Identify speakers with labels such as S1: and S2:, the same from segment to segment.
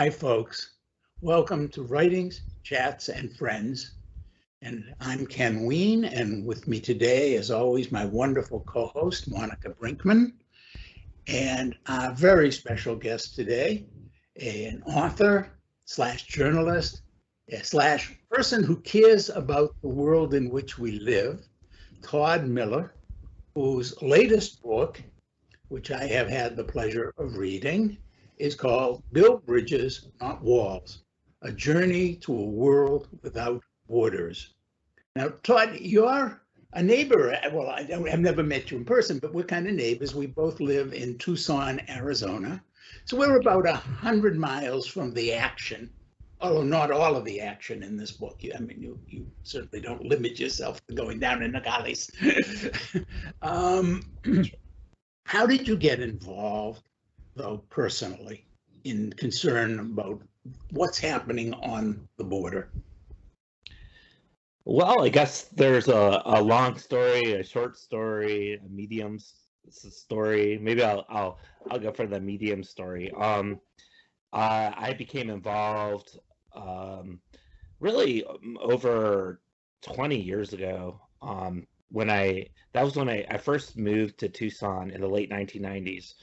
S1: Hi, folks. Welcome to Writings, Chats, and Friends. And I'm Ken Weene, and with me today, as always, my wonderful co-host, Monica Brinkman, and our very special guest today, an author slash journalist slash person who cares about the world in which we live, Todd Miller, whose latest book, which I have had the pleasure of reading, is called Build Bridges, Not Walls, A Journey to a World Without Borders. Now, Todd, you're a neighbor. Well, I've never met you in person, but we're kind of neighbors. We both live in Tucson, Arizona. So we're about 100 miles from the action, although not all of the action in this book. I mean, you certainly don't limit yourself to going down in the gullies. How did you get involved, though, personally, in concern about what's happening on the border?
S2: Well, I guess there's a long story, a short story, a medium story. Maybe I'll go for the medium story. I became involved really over 20 years ago. That was when I first moved to Tucson in the late 1990s.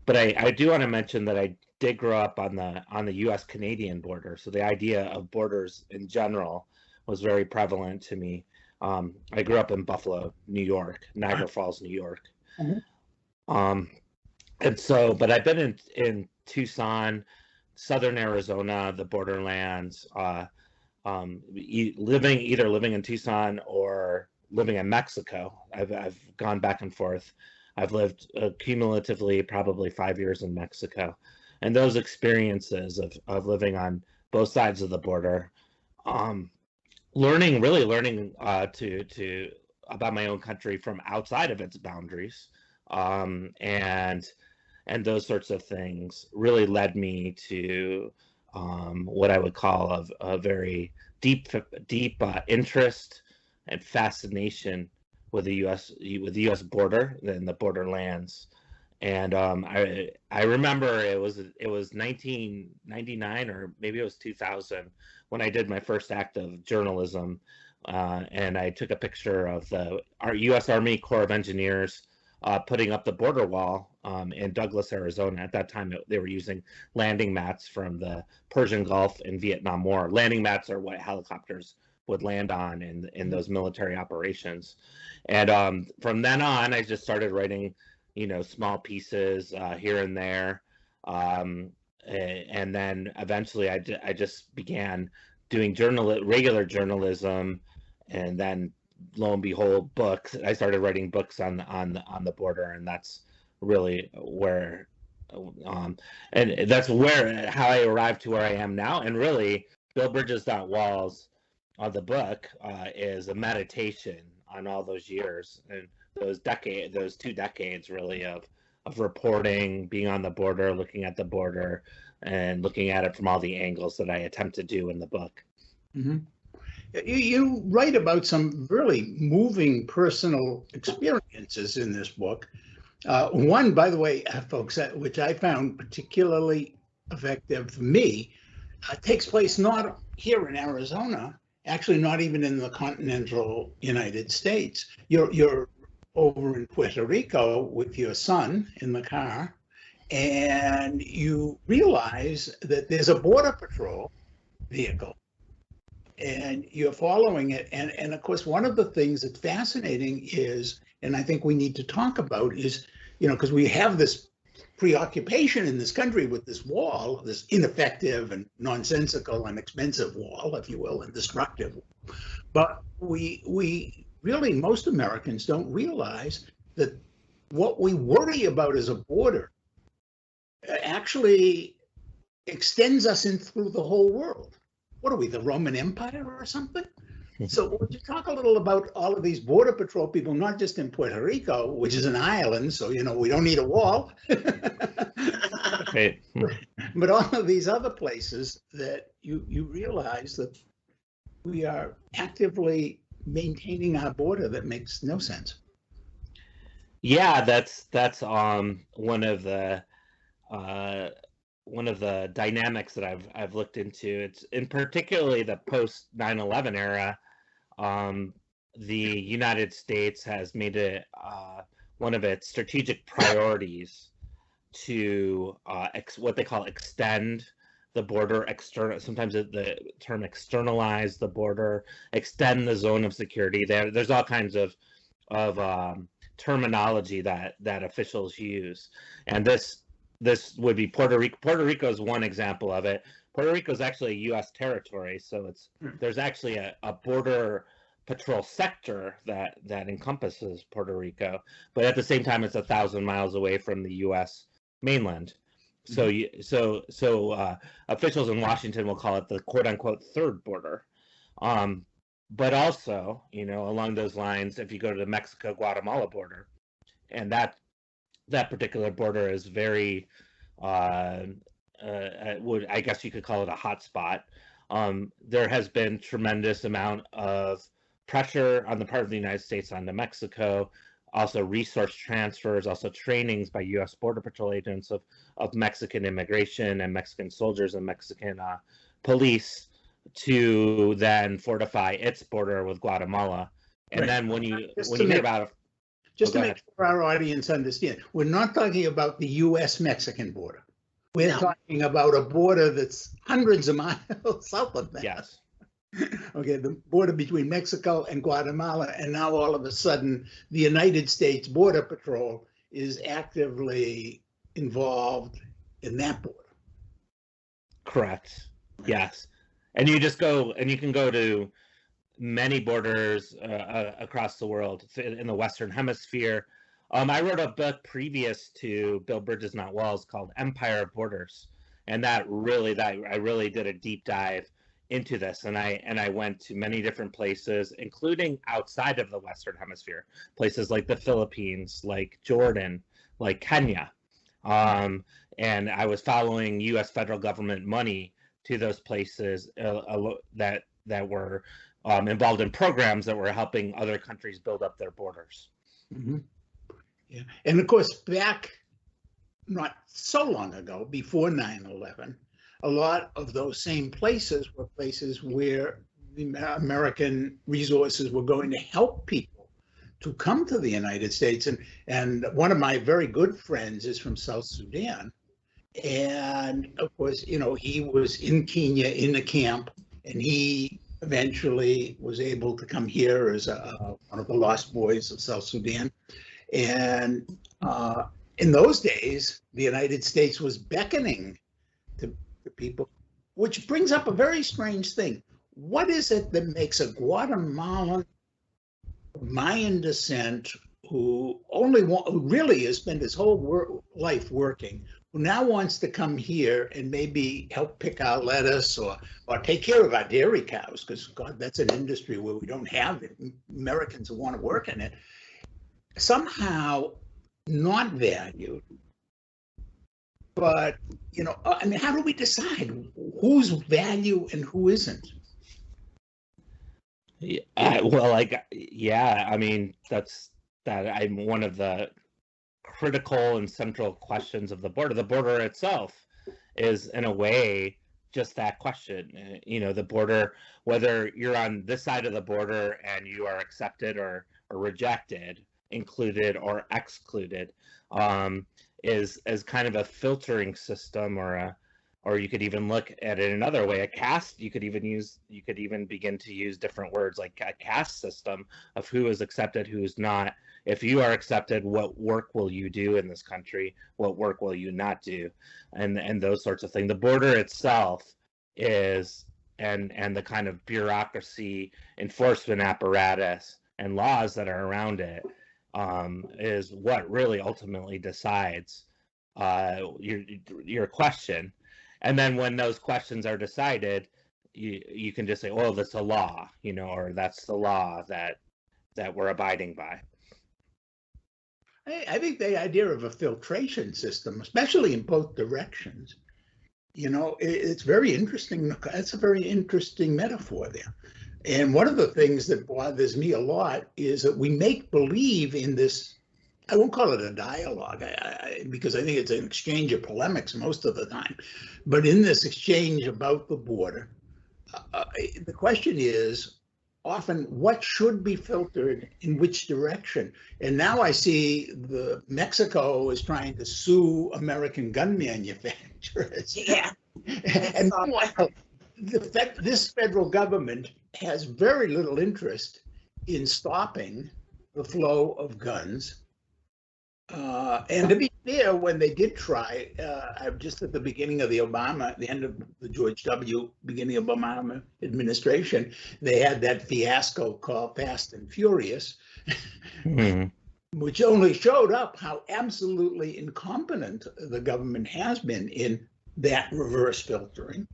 S2: But I do want to mention that I did grow up on the U.S.-Canadian border, so the idea of borders in general was very prevalent to me. I grew up in Buffalo, New York, Niagara Falls, New York. Mm-hmm. But I've been in Tucson, southern Arizona, the borderlands, living in Tucson or living in Mexico. I've gone back and forth. I've lived cumulatively probably 5 years in Mexico, and those experiences of living on both sides of the border, learning to about my own country from outside of its boundaries, and those sorts of things really led me to what I would call a very deep interest and fascination with the U.S. border and the borderlands. And I remember it was 1999 or maybe it was 2000 when I did my first act of journalism, and I took a picture of our U.S. Army Corps of Engineers putting up the border wall in Douglas, Arizona. At that time, they were using landing mats from the Persian Gulf and Vietnam War. Landing mats are what helicopters would land on in those military operations. And from then on, I just started writing, small pieces here and there. And then eventually I just began doing regular journalism, and then lo and behold, books. I started writing books on the border, and that's really where and that's how I arrived to where I am now. And really, Build Bridges, Not Walls, the book is a meditation on all those years and those 2 decades really of reporting, being on the border, looking at the border, and looking at it from all the angles that I attempt to do in the book.
S1: Mm-hmm. You write about some really moving personal experiences in this book. One, by the way, folks, which I found particularly effective for me, takes place not here in Arizona, actually not even in the continental United States. You're over in Puerto Rico with your son in the car, and you realize that there's a Border Patrol vehicle, and you're following it. And of course, one of the things that's fascinating is, and I think we need to talk about is, because we have this preoccupation in this country with this wall, this ineffective and nonsensical and expensive wall, if you will, and destructive. But we really, most Americans don't realize that what we worry about as a border actually extends us in through the whole world. What are we, the Roman Empire or something? So would you talk a little about all of these Border Patrol people, not just in Puerto Rico, which is an island, so, we don't need a wall,
S2: right.
S1: But all of these other places that you realize that we are actively maintaining our border that makes no sense.
S2: Yeah, that's one of the one of the dynamics that I've looked into. It's in particularly the post 9/11 era. The United States has made it one of its strategic priorities to what they call extend the border, sometimes the term externalize the border, extend the zone of security. There's all kinds of terminology that officials use, and this would be Puerto Rico. Puerto Rico is one example of it. Puerto Rico is actually a U.S. territory, so there's actually a border patrol sector that encompasses Puerto Rico, but at the same time, it's 1,000 miles away from the U.S. mainland. So officials in Washington will call it the quote unquote third border. But also, along those lines, if you go to the Mexico-Guatemala border, and that particular border is very, I guess you could call it a hot spot. There has been tremendous amount of pressure on the part of the United States onto Mexico, also resource transfers, also trainings by U.S. Border Patrol agents of Mexican immigration and Mexican soldiers and Mexican police to then fortify its border with Guatemala. And
S1: right.
S2: Then when you hear about it,
S1: just to make sure our audience understand, we're not talking about the U.S.-Mexican border. We're talking about a border that's hundreds of miles south of that.
S2: Yes.
S1: Okay, the border between Mexico and Guatemala, and now all of a sudden the United States Border Patrol is actively involved in that border.
S2: Correct. Yes. And you can go to many borders across the world in the Western Hemisphere. I wrote a book previous to Build Bridges Not Walls called Empire of Borders, and I really did a deep dive into this, and I went to many different places, including outside of the Western Hemisphere, places like the Philippines, like Jordan, like Kenya, and I was following U.S. federal government money to those places that were involved in programs that were helping other countries build up their borders.
S1: Mm-hmm. Yeah, and of course, back not so long ago, before 9/11, a lot of those same places were places where the American resources were going to help people to come to the United States. And one of my very good friends is from South Sudan. And of course, he was in Kenya in the camp, and he eventually was able to come here as one of the lost boys of South Sudan. And in those days, the United States was beckoning to people, which brings up a very strange thing. What is it that makes a Guatemalan Mayan descent who really has spent his whole life working, who now wants to come here and maybe help pick our lettuce or take care of our dairy cows, because God, that's an industry where we don't have it. Americans who want to work in it, somehow not valued. But, how do we decide who's value and who isn't?
S2: I'm one of the critical and central questions of the border. The border itself is, in a way, just that question. The border, whether you're on this side of the border and you are accepted or rejected, included or excluded, is as kind of a filtering system, or you could even look at it another way, a caste. You could even begin to use different words like a caste system of who is accepted, who is not. If you are accepted, what work will you do in this country? What work will you not do? And those sorts of things. The border itself is, and the kind of bureaucracy, enforcement apparatus, and laws that are around it, is what really ultimately decides your question. And then when those questions are decided, you can just say, "Oh, that's a law," or "That's the law that we're abiding by."
S1: I think the idea of a filtration system, especially in both directions, it's very interesting. That's a very interesting metaphor there. And one of the things that bothers me a lot is that we make believe in this I won't call it a dialogue because I think it's an exchange of polemics most of the time. But in this exchange about the border, the question is often what should be filtered in which direction. And now I see Mexico is trying to sue American gun manufacturers.
S3: Yeah.
S1: And meanwhile, this federal government has very little interest in stopping the flow of guns. And to be fair, when they did try, just at the beginning of the end of the George W., beginning of Obama administration, they had that fiasco called Fast and Furious, which only showed up how absolutely incompetent the government has been in that reverse filtering.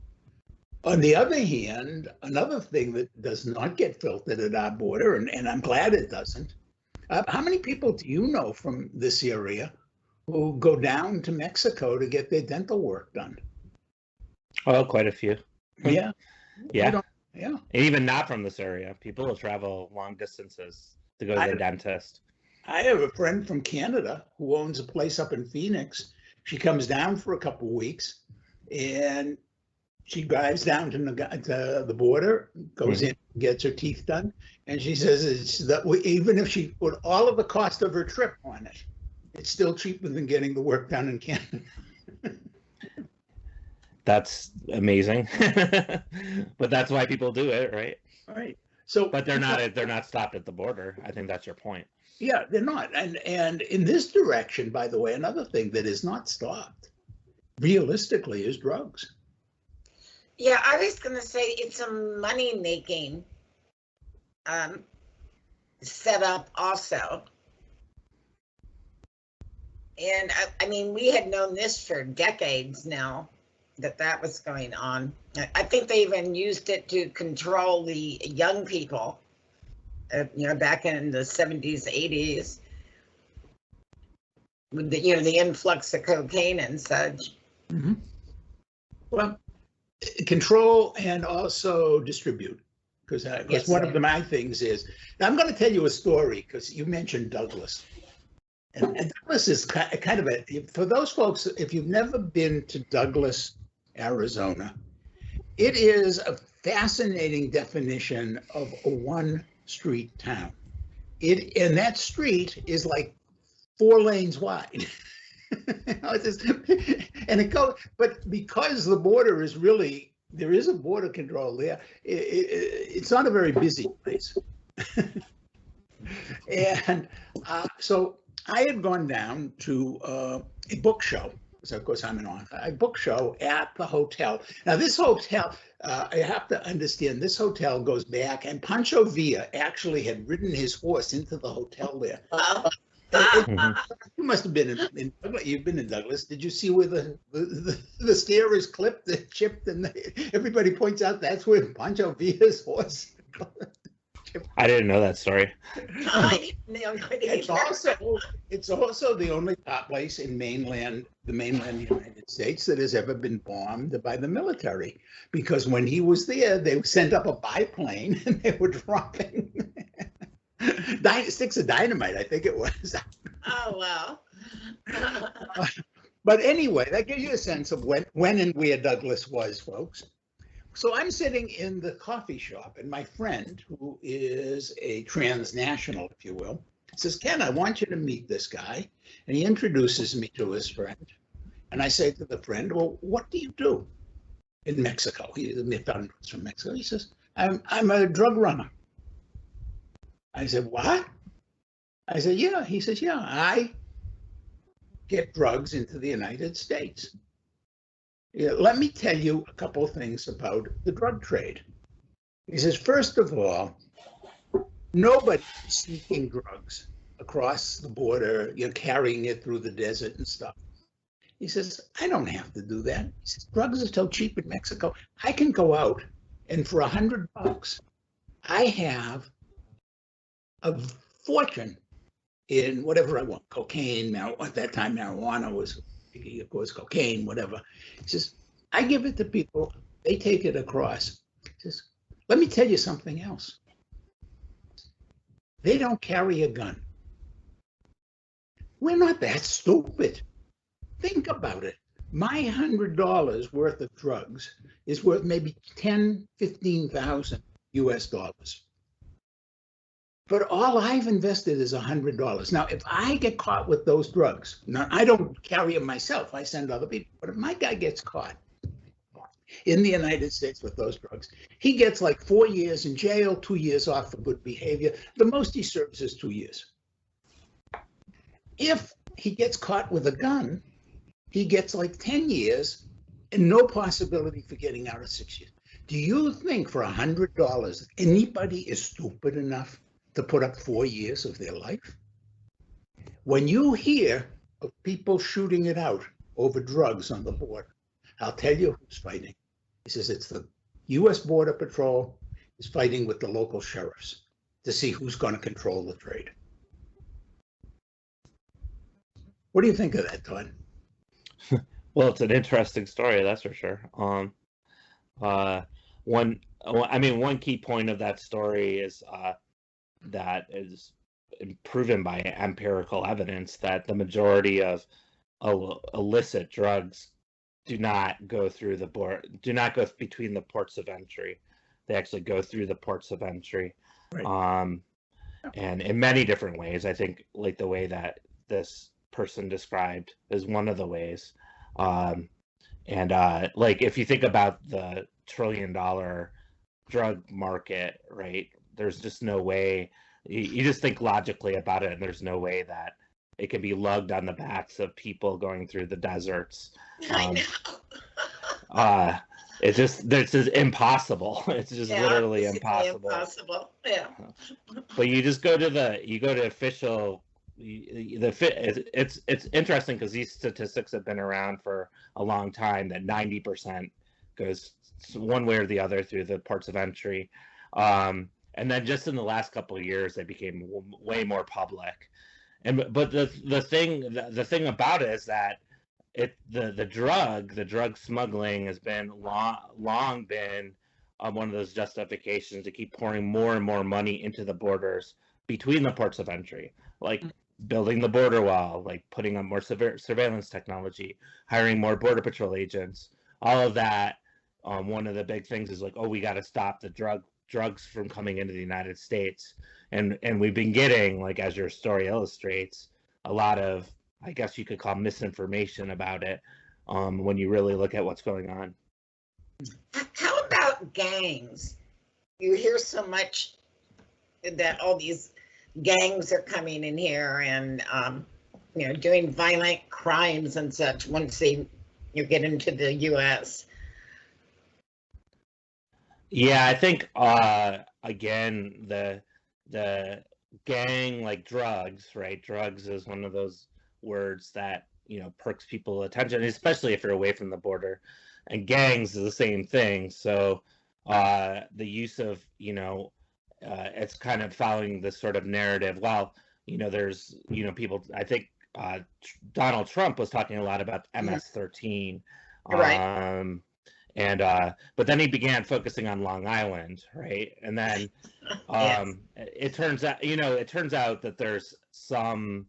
S1: On the other hand, another thing that does not get filtered at our border, and I'm glad it doesn't, how many people do you know from this area who go down to Mexico to get their dental work done?
S2: Oh, quite a few.
S1: Yeah.
S2: Yeah.
S1: Yeah.
S2: And even not from this area. People will travel long distances to go to the dentist.
S1: I have a friend from Canada who owns a place up in Phoenix. She comes down for a couple of weeks and she drives down to the border, goes in, gets her teeth done, and she says even if she put all of the cost of her trip on it, it's still cheaper than getting the work done in Canada.
S2: That's amazing, but that's why people do it, right?
S1: Right. So,
S2: but they're not stopped at the border. I think that's your point.
S1: Yeah, they're not. And in this direction, by the way, another thing that is not stopped, realistically, is drugs.
S3: Yeah, I was going to say it's a money-making setup also. And I mean, we had known this for decades now, that was going on. I think they even used it to control the young people, back in the 70s, 80s, with the influx of cocaine and such.
S1: Mm-hmm. Well, control and also distribute, because yes, one of my things is, I'm going to tell you a story because you mentioned Douglas. And Douglas is kind of for those folks, if you've never been to Douglas, Arizona, it is a fascinating definition of a one-street town. And that street is like 4 lanes wide. And it goes, but because the border is really, there is a border control there, it's not a very busy place. And so I had gone down to a book show. So of course I'm an author. A book show at the hotel. Now this hotel, I have to understand, this hotel goes back, and Pancho Villa actually had ridden his horse into the hotel there. You must have been in you've been in Douglas. Did you see where the stair is clipped and chipped, and everybody points out that's where Pancho Villa's horse?
S2: I didn't know that story.
S1: It's also the only place in the mainland United States that has ever been bombed by the military, because when he was there, they sent up a biplane and they were dropping sticks of dynamite, I think it was.
S3: Oh, wow.
S1: But anyway, that gives you a sense of when and where Douglas was, folks. So I'm sitting in the coffee shop, and my friend, who is a transnational, if you will, says, Ken, I want you to meet this guy. And he introduces me to his friend. And I say to the friend, well, what do you do in Mexico? He's from Mexico. He says, I'm a drug runner. I said, what? I said, yeah. He says, yeah, I get drugs into the United States. Yeah, let me tell you a couple of things about the drug trade. He says, first of all, nobody's sneaking drugs across the border, carrying it through the desert and stuff. He says, I don't have to do that. He says, drugs are so cheap in Mexico. I can go out and for $100, I have a fortune in whatever I want, cocaine. Now, at that time, marijuana was, of course, cocaine, whatever. He says, I give it to people, they take it across. He says, let me tell you something else. They don't carry a gun. We're not that stupid. Think about it. My $100 worth of drugs is worth maybe 10, 15,000 US dollars. But all I've invested is $100. Now, if I get caught with those drugs, now I don't carry them myself, I send other people. But if my guy gets caught in the United States with those drugs, he gets like 4 years in jail, 2 years off for good behavior. The most he serves is 2 years. If he gets caught with a gun, he gets like 10 years and no possibility for getting out of 6 years. Do you think for $100 anybody is stupid enough to put up 4 years of their life? When you hear of people shooting it out over drugs on the border, I'll tell you who's fighting. He says it's the U.S. Border Patrol is fighting with the local sheriffs to see who's going to control the trade. What do you think of that, Todd?
S2: Well, it's an interesting story, that's for sure. One key point of that story is that is proven by empirical evidence that the majority of illicit drugs do not go through the border, do not go between the ports of entry. They actually go through the ports of entry. Right. And in many different ways. I think like the way that this person described is one of the ways. Like if you think about the $1 trillion drug market, right? There's just no way, you just think logically about it, and there's no way that it can be lugged on the backs of people going through the deserts.
S3: I know.
S2: It's just impossible. It's just literally impossible.
S3: Impossible. Yeah.
S2: But you just go to official. It's interesting because these statistics have been around for a long time, that 90% goes one way or the other through the ports of entry. And then just in the last couple of years, they became way more public. But the thing about it is that the drug smuggling has been long been one of those justifications to keep pouring more and more money into the borders between the ports of entry, like building the border wall, like putting up more surveillance technology, hiring more border patrol agents, all of that. One of the big things is like, oh, we got to stop the drugs from coming into the United States. And we've been getting, like, as your story illustrates, a lot of, I guess you could call misinformation about it when you really look at what's going on.
S3: How about gangs? You hear so much that all these gangs are coming in here and, doing violent crimes and such once you get into the U.S.
S2: Yeah, I think, again, the gang, like drugs, right? Drugs is one of those words that, perks people's attention, especially if you're away from the border. And gangs is the same thing. So the use of, it's kind of following this sort of narrative. Well, there's, people, I think Donald Trump was talking a lot about MS-13.
S3: Right.
S2: But then he began focusing on Long Island, right? And then
S3: Yes.
S2: it turns out that there's some,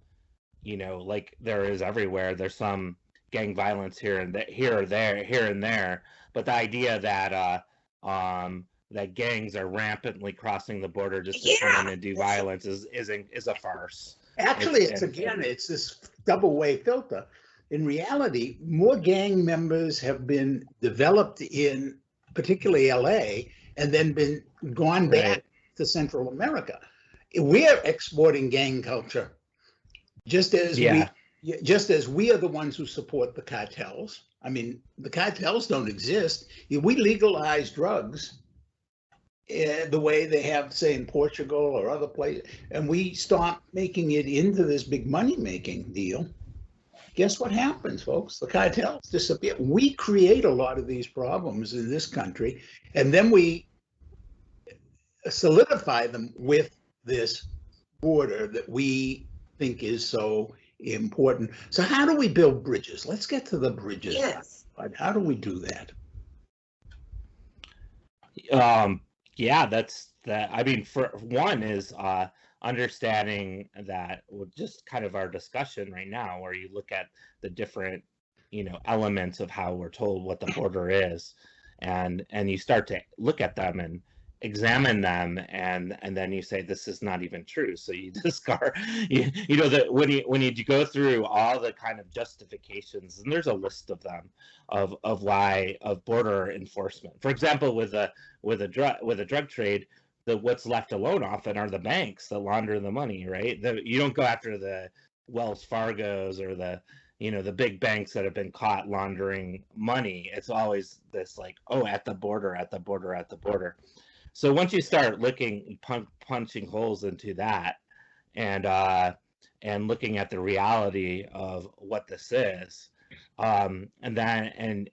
S2: like there is everywhere, there's some gang violence here and there. But the idea that that gangs are rampantly crossing the border just to come in and do violence is a farce.
S1: Actually, it's this double-way filter. In reality, more gang members have been developed in particularly LA and then gone back to Central America. We're exporting gang culture, just as we are the ones who support the cartels. I mean, the cartels don't exist. We legalize drugs the way they have, say, in Portugal or other places, and we start making it into this big money-making deal. Guess what happens, folks? The cartels disappear. We create a lot of these problems in this country, and then we solidify them with this border that we think is so important. So how do we build bridges? Let's get to the bridges.
S3: Yes.
S1: How do we do that?
S2: Yeah, that's that. I mean, for one is understanding that with just kind of our discussion right now, where you look at the different, elements of how we're told what the border is, and you start to look at them and examine them, and then you say this is not even true, so you discard that when you go through all the kind of justifications, and there's a list of them of why of border enforcement. For example, with a drug trade, what's left alone often are the banks that launder the money, right? You don't go after the Wells Fargos or the big banks that have been caught laundering money. It's always this like, oh, at the border. So once you start looking, punching holes into that, and looking at the reality of what this is, and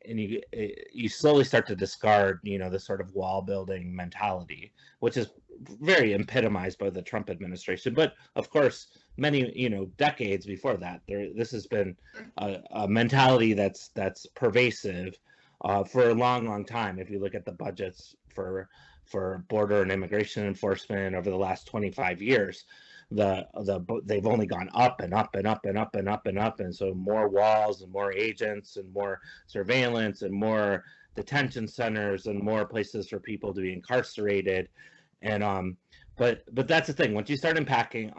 S2: you slowly start to discard, the sort of wall building mentality, which is very epitomized by the Trump administration. But of course, many decades before that, this has been a mentality that's pervasive for a long time. If you look at the budgets for border and immigration enforcement over the last 25 years, they've only gone up and up and up and up and up and up, and so more walls and more agents and more surveillance and more detention centers and more places for people to be incarcerated. And but that's the thing. Once you start unpacking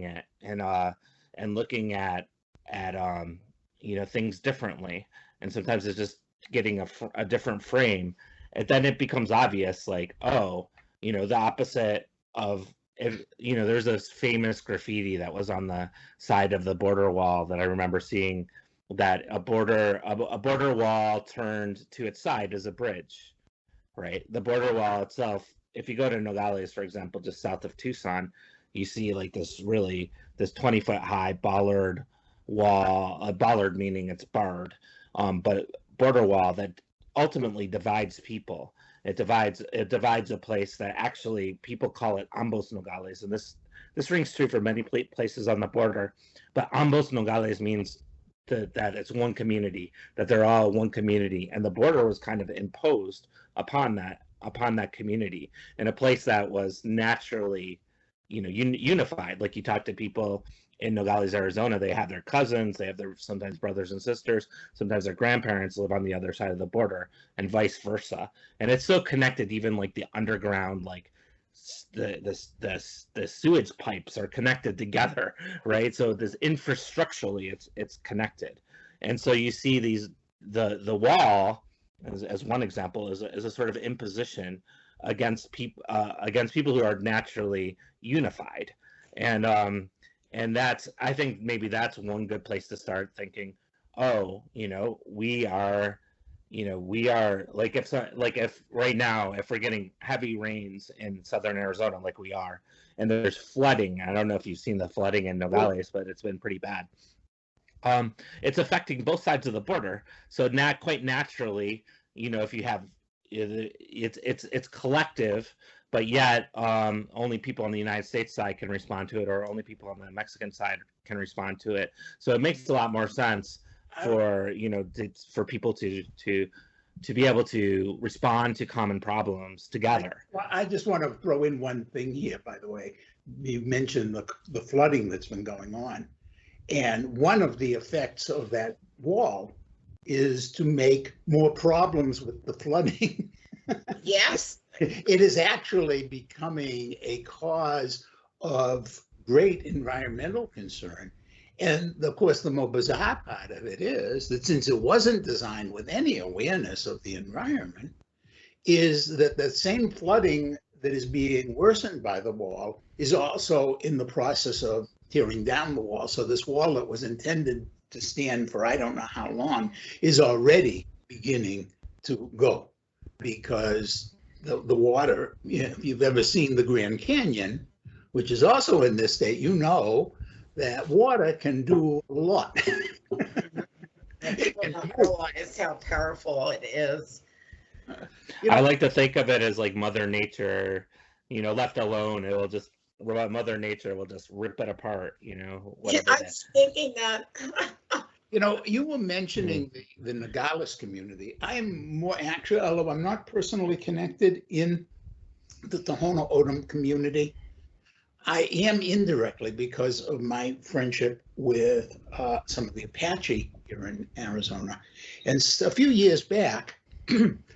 S2: it and looking at things differently, and sometimes it's just getting a different frame, and then it becomes obvious, like, oh, the opposite of, there's this famous graffiti that was on the side of the border wall that I remember seeing, that a border wall turned to its side as a bridge, right? The border wall itself, if you go to Nogales, for example, just south of Tucson, you see like this 20-foot high bollard wall, bollard meaning it's barred, but border wall that ultimately divides people. It divides a place that actually people call it ambos Nogales, and this rings true for many places on the border. But ambos Nogales means that it's one community, that they're all one community, and the border was kind of imposed upon that community in a place that was naturally, unified. Like, you talk to people in Nogales, Arizona, they have their cousins, they have their sometimes brothers and sisters, sometimes their grandparents live on the other side of the border, and vice versa. And it's so connected, even like the underground, like the sewage pipes are connected together, right? So this infrastructurally, it's connected. And so you see the wall as one example is a sort of imposition against people who are naturally unified. And that's, I think maybe that's one good place to start thinking, oh, we are like, if right now, if we're getting heavy rains in southern Arizona, like we are, and there's flooding, I don't know if you've seen the flooding in Nogales, but it's been pretty bad. It's affecting both sides of the border. So not quite naturally, if you have, it's collective, but yet only people on the United States side can respond to it, or only people on the Mexican side can respond to it. So it makes a lot more sense for for people to be able to respond to common problems together.
S1: I just want to throw in one thing here, by the way. You mentioned the flooding that's been going on, and one of the effects of that wall is to make more problems with the flooding.
S3: Yes.
S1: It is actually becoming a cause of great environmental concern. And of course, the more bizarre part of it is that since it wasn't designed with any awareness of the environment, is that the same flooding that is being worsened by the wall is also in the process of tearing down the wall. So this wall that was intended to stand for I don't know how long is already beginning to go, because the water, if you've ever seen the Grand Canyon, which is also in this state, that water can do a lot.
S3: And people don't realize how powerful it is.
S2: I like to think of it as like Mother Nature, left alone, Mother Nature will just rip it apart, whatever.
S3: Yeah, I was thinking that.
S1: You were mentioning the Nogales community. I'm more actually, although I'm not personally connected in the Tohono O'odham community, I am indirectly because of my friendship with some of the Apache here in Arizona. And a few years back,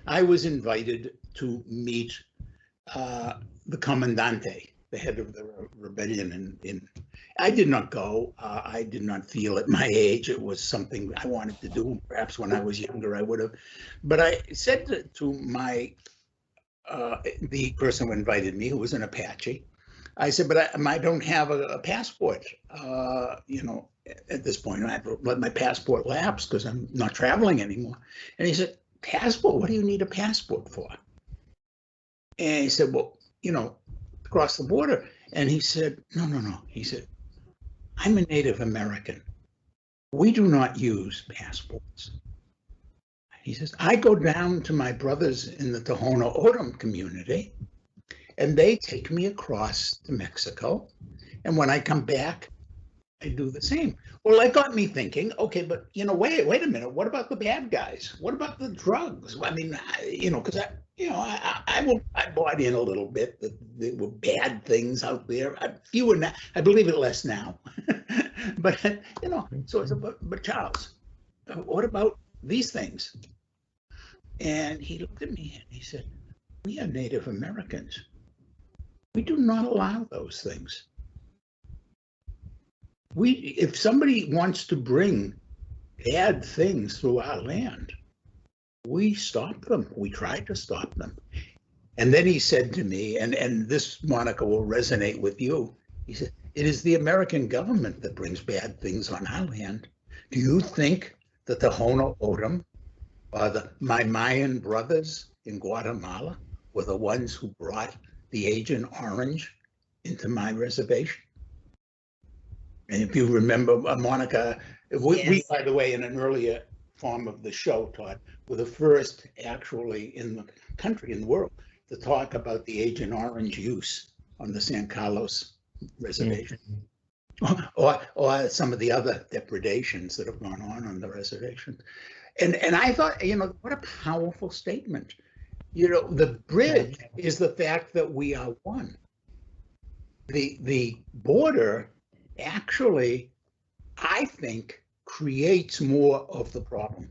S1: I was invited to meet the Commandante, the head of the rebellion. I did not go. I did not feel at my age it was something I wanted to do. Perhaps when I was younger, I would have. But I said to my the person who invited me, who was an Apache, I said, but I don't have a passport. At this point, I've let my passport lapse because I'm not traveling anymore. And he said, passport? What do you need a passport for? And he said, well, across the border. And he said, no. He said, I'm a Native American. We do not use passports. He says, I go down to my brothers in the Tohono O'odham community, and they take me across to Mexico. And when I come back, I do the same. Well, that got me thinking, okay, but, wait a minute. What about the bad guys? What about the drugs? I mean, because I bought in a little bit that there were bad things out there. Fewer now. I believe it less now. But, so it's about, but Charles, what about these things? And he looked at me and he said, we are Native Americans. We do not allow those things. If somebody wants to bring bad things through our land, we stop them. We try to stop them. And then he said to me, and this, Monica, will resonate with you. He said, it is the American government that brings bad things on our land. Do you think that the Tohono O'odham or my Mayan brothers in Guatemala were the ones who brought the Agent Orange into my reservation? And if you remember, Monica, we, by the way, in an earlier form of the show, Todd, were the first actually in the country, in the world, to talk about the Agent Orange use on the San Carlos reservation, or some of the other depredations that have gone on the reservation. And I thought, what a powerful statement. The bridge is the fact that we are one. The border actually, I think, creates more of the problem.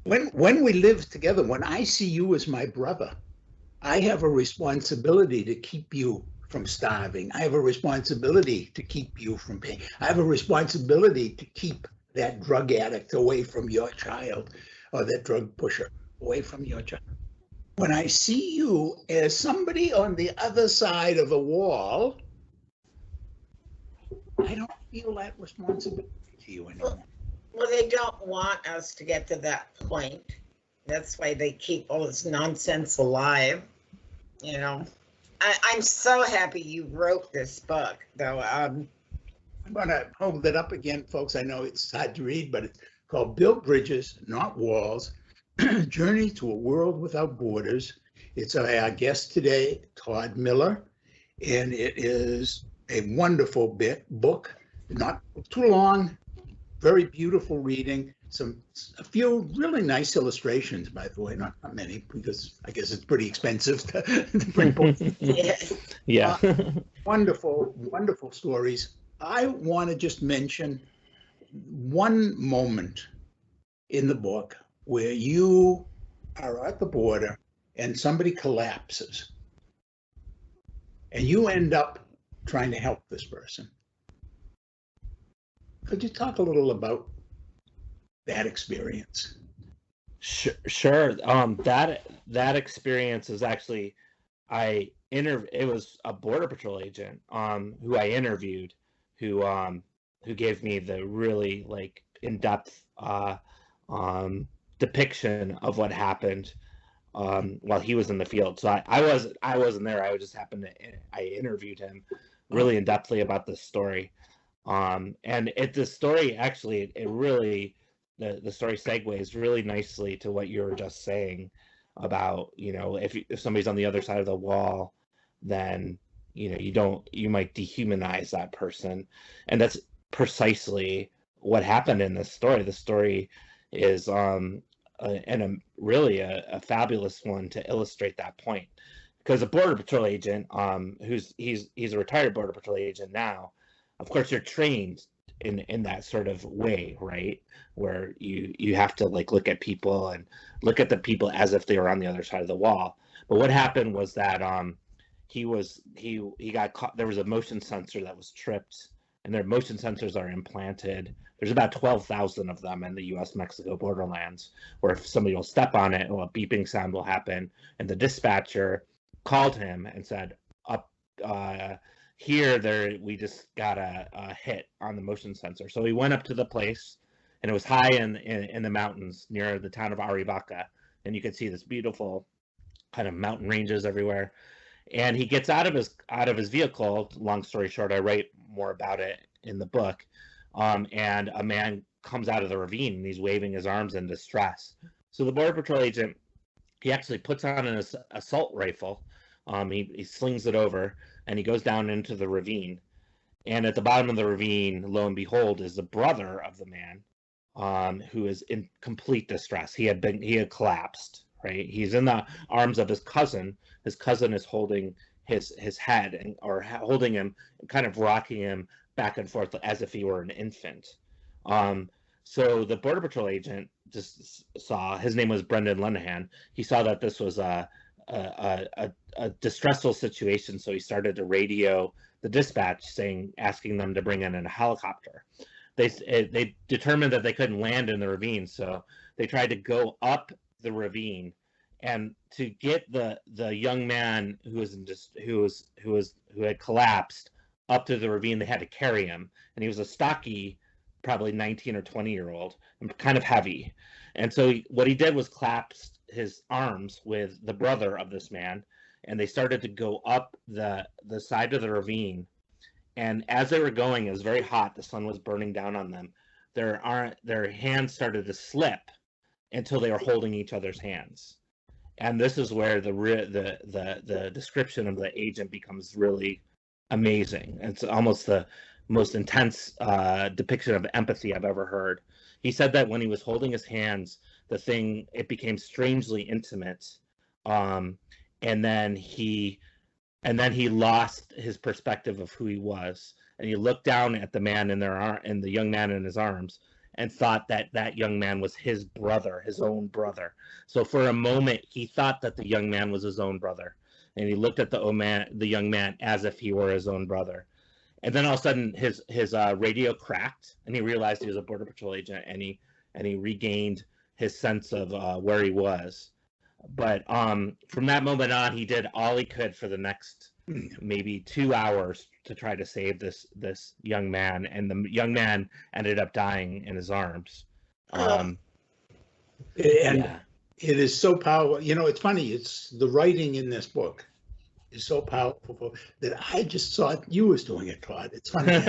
S1: When we live together, when I see you as my brother, I have a responsibility to keep you from starving. I have a responsibility to keep you from pain. I have a responsibility to keep that drug addict away from your child, or that drug pusher away from your child. When I see you as somebody on the other side of a wall, I don't feel that responsibility to you anymore.
S3: Well, they don't want us to get to that point. That's why they keep all this nonsense alive. I'm so happy you wrote this book, though. I'm
S1: going to hold it up again, folks. I know it's hard to read, but it's called Build Bridges, Not Walls, Journey to a World Without Borders. It's our guest today, Todd Miller, and it is a wonderful book, not too long, very beautiful reading. A few really nice illustrations, by the way, not many, because I guess it's pretty expensive to print books.
S2: Yeah.
S1: Wonderful, wonderful stories. I want to just mention one moment in the book where you are at the border and somebody collapses, and you end up trying to help this person. Could you talk a little about that experience?
S2: Sure. That experience is actually, it was a Border Patrol agent who I interviewed, who gave me the really in-depth depiction of what happened while he was in the field. So I wasn't there. I interviewed him really in depthly about this story. And the story actually, it really, the story segues really nicely to what you were just saying about, if somebody's on the other side of the wall, then, you might dehumanize that person. And that's precisely what happened in this story. The story is, really a fabulous one to illustrate that point. because a border patrol agent, he's a retired border patrol agent now. Of course, you're trained in that sort of way, right? Where you have to like look at people and look at the people as if they were on the other side of the wall. But what happened was that he got caught. There was a motion sensor that was tripped, and their motion sensors are implanted. There's about 12,000 of them in the U.S.-Mexico borderlands, where if somebody will step on it, a beeping sound will happen, and the dispatcher called him and said, "Up here, we just got a hit on the motion sensor." So he went up to the place, and it was high in the mountains near the town of Arivaca, and you could see this beautiful kind of mountain ranges everywhere. And he gets out of his vehicle. Long story short, I write more about it in the book. And a man comes out of the ravine, and he's waving his arms in distress. So the border patrol agent, he actually puts on an assault rifle. He slings it over, and he goes down into the ravine. And at the bottom of the ravine, lo and behold, is the brother of the man, who is in complete distress. He had collapsed. Right, he's in the arms of his cousin. His cousin is holding his head or holding him, kind of rocking him back and forth as if he were an infant. So the border patrol agent just saw, his name was Brendan Lenahan. He saw that this was a distressful situation, so he started to radio the dispatch, asking them to bring in a helicopter. They determined that they couldn't land in the ravine, so they tried to go up the ravine, and to get the young man who had collapsed up to the ravine, they had to carry him, and he was a stocky, probably 19 or 20-year-old, and kind of heavy. And so what he did was clasped his arms with the brother of this man, and they started to go up the side of the ravine. And as they were going, it was very hot. The sun was burning down on them. Their hands started to slip until they were holding each other's hands. And this is where the description of the agent becomes really amazing. It's almost the most intense depiction of empathy I've ever heard. He said that when he was holding his hands, it became strangely intimate. And then he lost his perspective of who he was. And he looked down at the man in the young man in his arms, and thought that young man was his brother, his own brother. So for a moment, he thought that the young man was his own brother, and he looked at the young man as if he were his own brother. And then all of a sudden, his radio cracked, and he realized he was a border patrol agent, and he regained his sense of where he was. But from that moment on, he did all he could for the next maybe 2 hours to try to save this young man, and the young man ended up dying in his arms.
S1: It is so powerful. It's funny. It's the writing in this book is so powerful that I just thought you was doing it, Todd. It's funny.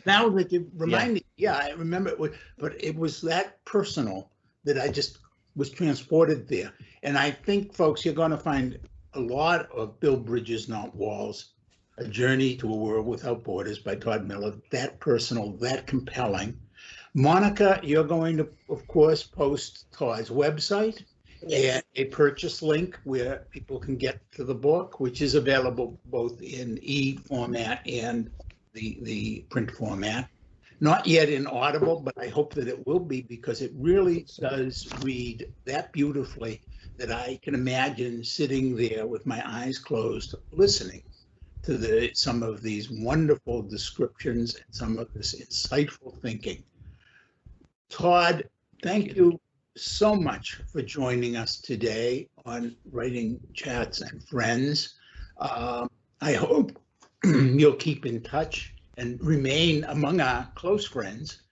S1: Now that you remind me, I remember it, but it was that personal that I just was transported there. And I think, folks, you're going to find a lot of Build Bridges, Not Walls, A Journey to a World Without Borders by Todd Miller, that personal, that compelling. Monica, you're going to, of course, post Todd's website and a purchase link where people can get to the book, which is available both in e-format and the print format. Not yet in Audible, but I hope that it will be, because it really does read that beautifully that I can imagine sitting there with my eyes closed, listening to some of these wonderful descriptions and some of this insightful thinking. Todd, thank you so much for joining us today on Writing Chats and Friends. I hope you'll keep in touch and remain among our close friends.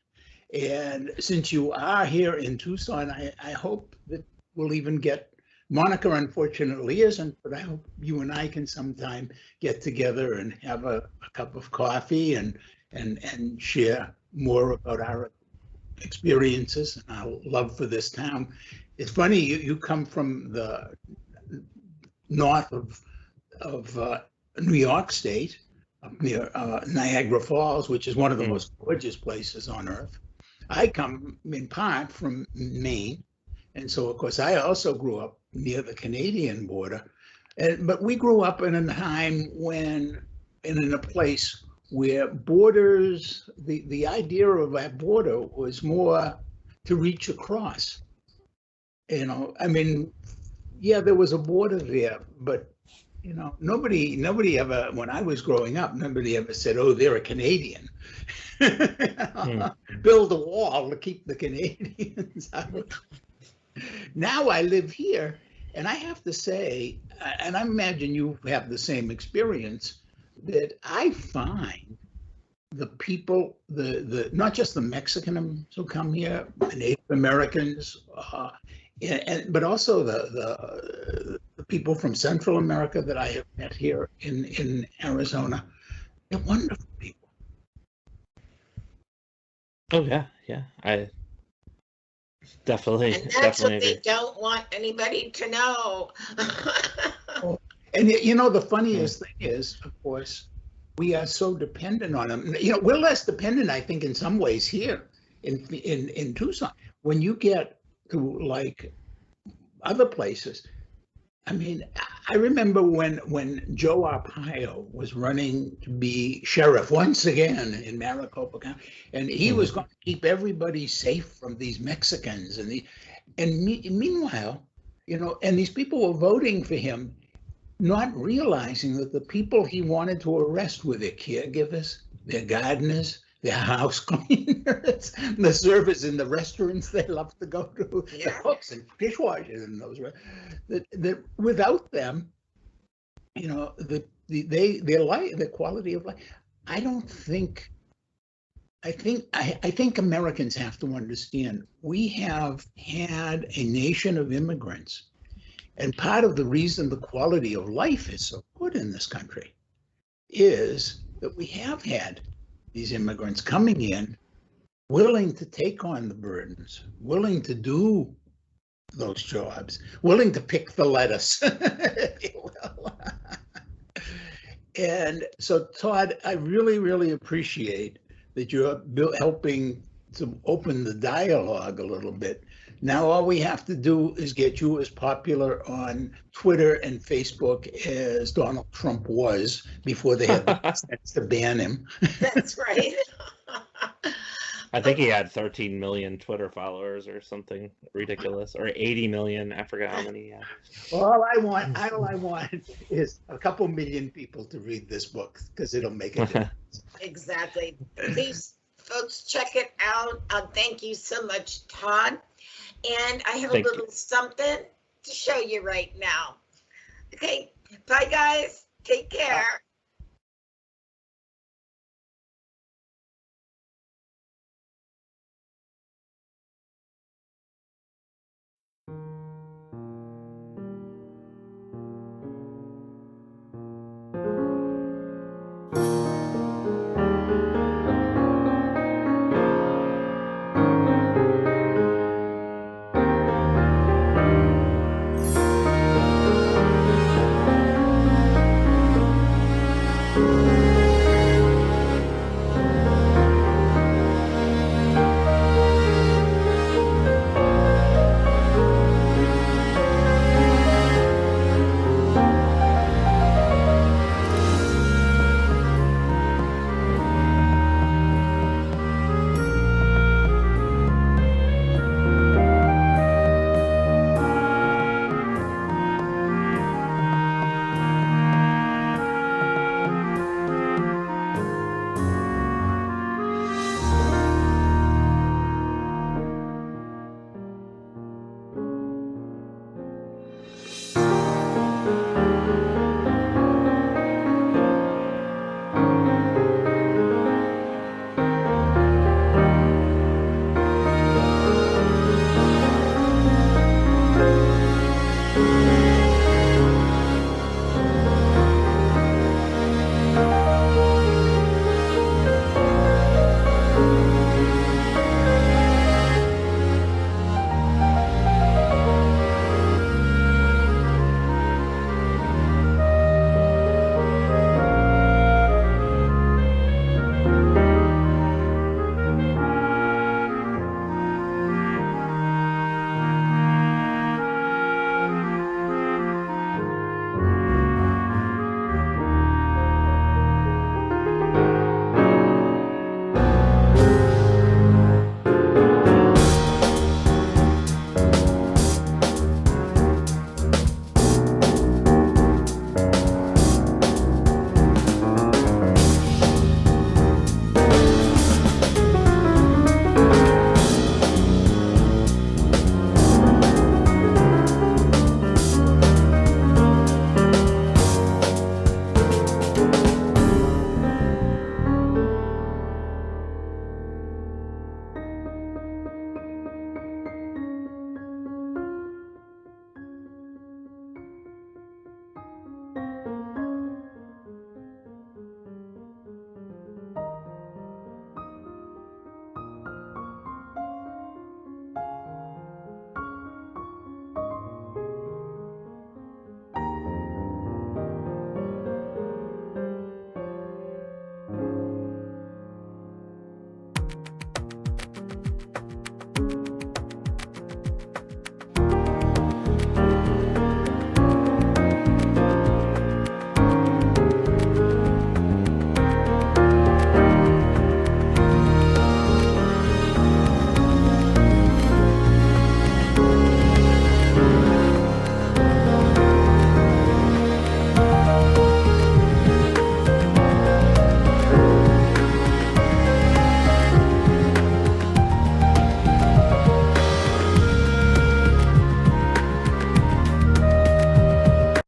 S1: And since you are here in Tucson, I hope that we'll even get, Monica unfortunately isn't, but I hope you and I can sometime get together and have a cup of coffee and share more about our experiences and our love for this town. It's funny, you come from the north of New York State, up near Niagara Falls, which is one of the most gorgeous places on earth. I come in part from Maine, and so of course I also grew up near the Canadian border, But we grew up in a time when, and in a place where borders, the idea of a border was more to reach across. You know, I mean, yeah, there was a border there, but you know, nobody ever, when I was growing up, nobody ever said, "Oh, they're a Canadian." Build a wall to keep the Canadians out. Now I live here, and I have to say, and I imagine you have the same experience, that I find the people, the not just the Mexicans who come here, the Native Americans, but also the people from Central America that I have met here in Arizona. They're wonderful people.
S2: Oh yeah, I definitely.
S3: And that's what they don't want anybody to know.
S1: And you know, the funniest thing is, of course, we are so dependent on them. You know, we're less dependent, I think, in some ways here in Tucson. When you get to like other places, I mean, I remember when Joe Arpaio was running to be sheriff once again in Maricopa County, and he was going to keep everybody safe from these Mexicans, meanwhile, you know, and these people were voting for him, not realizing that the people he wanted to arrest were their caregivers, their gardeners, their house cleaners, the servers in the restaurants they love to go to, the cooks and dishwashers in those. That without them, you know, their life, the quality of life. I think Americans have to understand we have had a nation of immigrants. And part of the reason the quality of life is so good in this country is that we have had these immigrants coming in, willing to take on the burdens, willing to do those jobs, willing to pick the lettuce, if you will. And so, Todd, I really, really appreciate that you're helping to open the dialogue a little bit. Now, all we have to do is get you as popular on Twitter and Facebook as Donald Trump was before they had the sense to ban him.
S3: That's right.
S2: I think he had 13 million Twitter followers or something ridiculous, or 80 million. I forgot how many.
S1: Well, all I want is a couple million people to read this book because it'll make a difference.
S3: Exactly. Please, folks, check it out. Thank you so much, Todd. And I have a little something to show you right now. Okay, bye guys. Take care.